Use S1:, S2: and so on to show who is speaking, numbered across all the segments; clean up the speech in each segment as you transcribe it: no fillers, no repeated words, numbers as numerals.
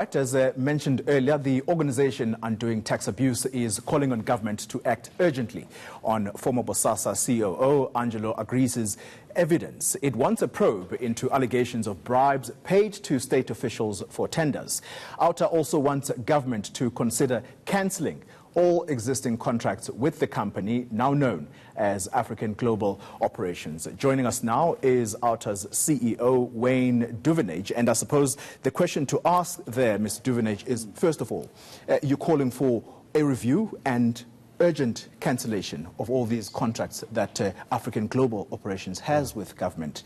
S1: As mentioned earlier, the organization Undoing Tax Abuse is calling on government to act urgently on former Bosasa COO Angelo Agrizzi's evidence. It wants a probe into allegations of bribes paid to state officials for tenders. OUTA also wants government to consider cancelling all existing contracts with the company now known as African Global Operations. Joining us now is OUTA's CEO, Wayne Duvenage. And I suppose the question to ask there, Mr. Duvenage, is, first of all, you're calling for a review and urgent cancellation of all these contracts that African Global Operations has with government.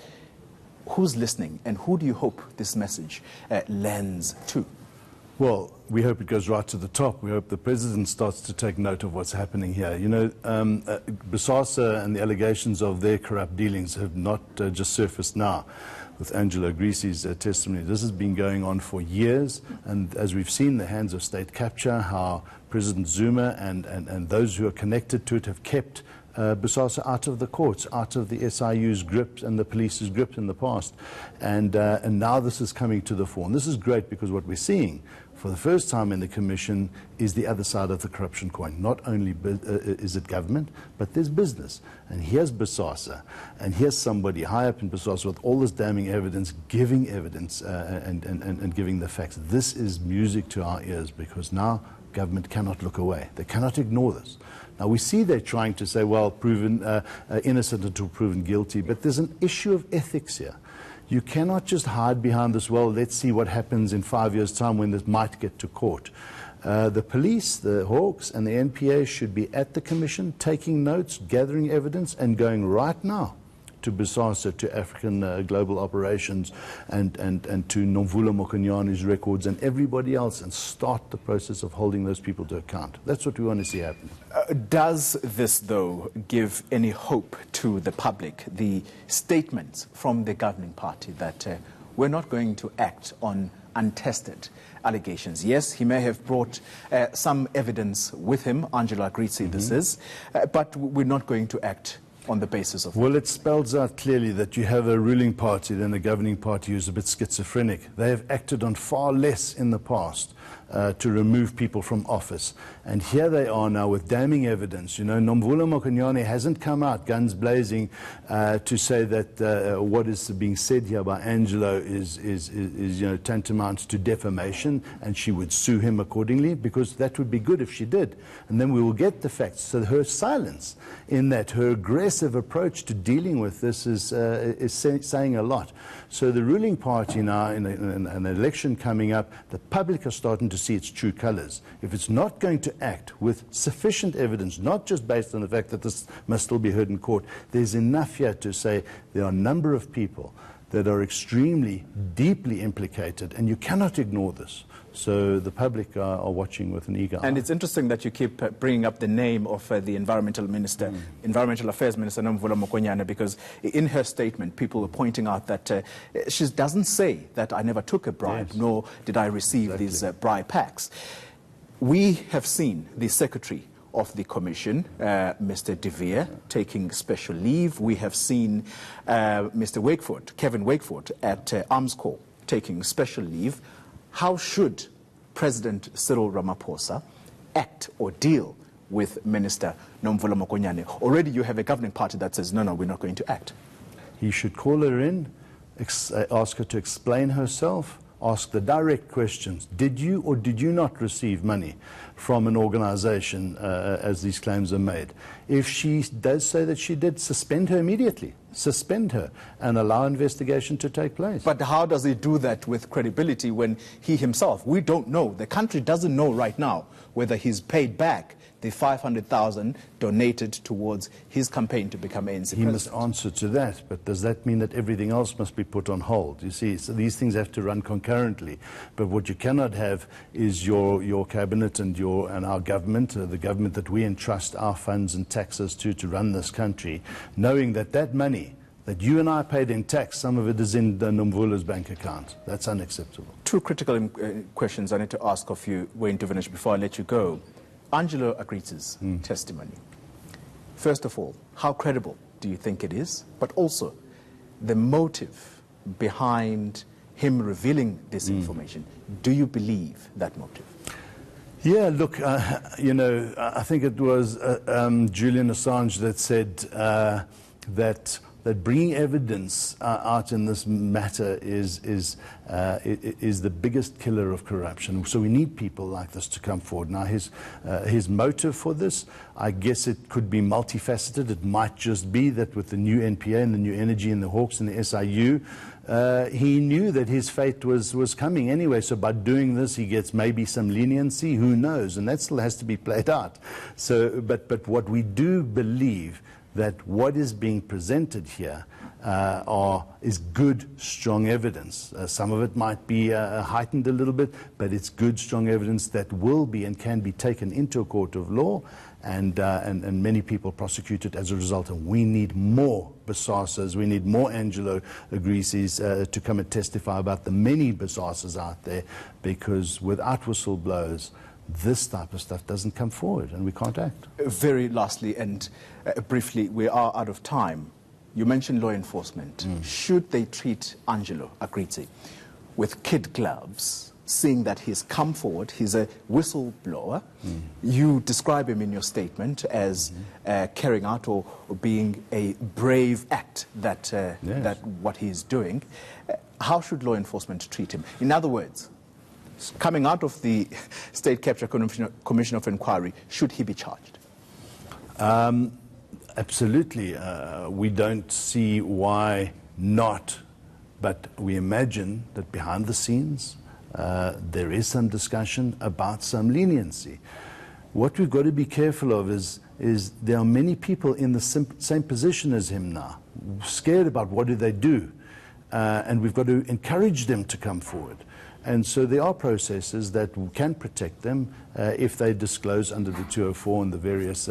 S1: Who's listening, and who do you hope this message lands to?
S2: Well, we hope it goes right to the top. We hope the president starts to take note of what's happening here. You know, Bosasa and the allegations of their corrupt dealings have not just surfaced now with Angelo Agrizzi's testimony. This has been going on for years, and as we've seen, the hands of state capture, how President Zuma and those who are connected to it have kept Bosasa out of the courts, out of the SIU's grip and the police's grip in the past. And now this is coming to the fore. And this is great because what we're seeing for the first time in the Commission is the other side of the corruption coin. Not only is it government, but there's business. And here's Bosasa, and here's somebody high up in Bosasa with all this damning evidence, giving evidence and giving the facts. This is music to our ears because now government cannot look away. They cannot ignore this. Now, we see they're trying to say, well, proven innocent until proven guilty, but there's an issue of ethics here. You cannot just hide behind this, well, let's see what happens in 5 years' time when this might get to court. The police, the Hawks, and the NPA should be at the Commission, taking notes, gathering evidence, and going right now to Bosasa, to African Global Operations, and to Nomvula Mokonyane's records and everybody else, and start the process of holding those people to account. That's what we want to see happen.
S1: Does this, though, give any hope to the public, the statements from the governing party that we're not going to act on untested allegations? Yes, he may have brought some evidence with him, Angelo Agrizzi this is, but we're not going to act on the basis of...
S2: Well, it spells out clearly that you have a ruling party than a governing party who's a bit schizophrenic. They have acted on far less in the past to remove people from office. And here they are now with damning evidence. You know, Nomvula Mokonyane hasn't come out guns blazing to say that what is being said here by Angelo is you know, tantamount to defamation, and she would sue him accordingly, because that would be good if she did. And then we will get the facts. So her silence in that, her aggressive approach to dealing with this is saying a lot. So the ruling party now, in an election coming up, the public are starting to see its true colors. If it's not going to act with sufficient evidence, not just based on the fact that this must still be heard in court, there's enough here to say there are a number of people that are extremely, deeply implicated, and you cannot ignore this. So the public are watching with an eager eye.
S1: And it's interesting that you keep bringing up the name of the Environmental Minister, Environmental Affairs Minister Nomvula Mokonyane, because in her statement, people were pointing out that she doesn't say that I never took a bribe, nor did I receive these bribe packs. We have seen the Secretary of the Commission, Mr. De Vere, taking special leave. We have seen Mr. Wakeford, Kevin Wakeford, at Arms Corps, taking special leave. How should President Cyril Ramaphosa act or deal with Minister Nomvula Mokonyane? Already you have a governing party that says, no, we're not going to act.
S2: He should call her in, ask her to explain herself, ask the direct questions. Did you or did you not receive money from an organization as these claims are made? If she does say that she did, suspend her immediately. Suspend her and allow investigation to take place.
S1: But how does he do that with credibility when he himself, we don't know, the country doesn't know right now whether he's paid back the 500,000 donated towards his campaign to become ANC president?
S2: He must answer to that, but does that mean that everything else must be put on hold? You see, so these things have to run concurrently. But what you cannot have is your cabinet and our government, the government that we entrust our funds and taxes to run this country, knowing that that money that you and I paid in tax, some of it is in Nomvula's bank account. That's unacceptable.
S1: Two critical questions I need to ask of you, Wayne Duvenage, before I let you go. Angelo Agrizzi's testimony. First of all, how credible do you think it is? But also, the motive behind him revealing this information. Do you believe that motive?
S2: Yeah, look, I think it was Julian Assange that said that bringing evidence out in this matter is the biggest killer of corruption. So we need people like this to come forward. Now, his motive for this, I guess it could be multifaceted. It might just be that with the new NPA and the new energy and the Hawks and the SIU, he knew that his fate was coming anyway. So by doing this, he gets maybe some leniency. Who knows? And that still has to be played out. So, but what we do believe that what is being presented here is good, strong evidence. Some of it might be heightened a little bit, but it's good, strong evidence that will be and can be taken into a court of law, and many people prosecuted as a result. And we need more Bosasas, we need more Angelo Agrizzis to come and testify about the many Bosasas out there, because without whistleblowers, this type of stuff doesn't come forward and we can't act.
S1: Very lastly and briefly, we are out of time. You mentioned law enforcement. Should they treat Angelo Agrizzi with kid gloves, seeing that he's come forward, he's a whistleblower? You describe him in your statement as carrying out or being a brave act that, that what he's doing. How should law enforcement treat him? In other words, coming out of the State Capture Commission of Inquiry, should he be charged?
S2: Absolutely. We don't see why not, but we imagine that behind the scenes there is some discussion about some leniency. What we've got to be careful of is there are many people in the same position as him now, scared about what do they do, and we've got to encourage them to come forward. And so there are processes that can protect them if they disclose under the 204 and the various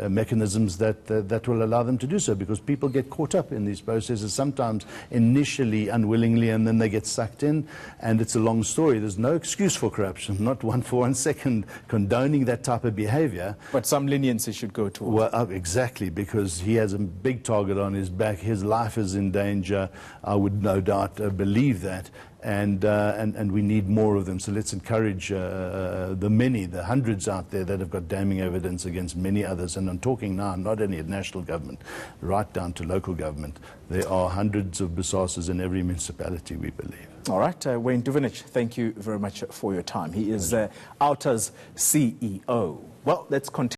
S2: mechanisms that will allow them to do so, because people get caught up in these processes, sometimes initially unwillingly, and then they get sucked in, and it's a long story. There's no excuse for corruption, not one for 1 second condoning that type of behavior.
S1: But some leniency should go to.
S2: Well, exactly, because he has a big target on his back. His life is in danger. I would no doubt believe that. And we need more of them. So let's encourage the many, the hundreds out there that have got damning evidence against many others. And I'm talking now not only at national government, right down to local government. There are hundreds of Bosasas in every municipality, we believe.
S1: All right, Wayne Duvenich, thank you very much for your time. He is Outers CEO. Well, let's continue.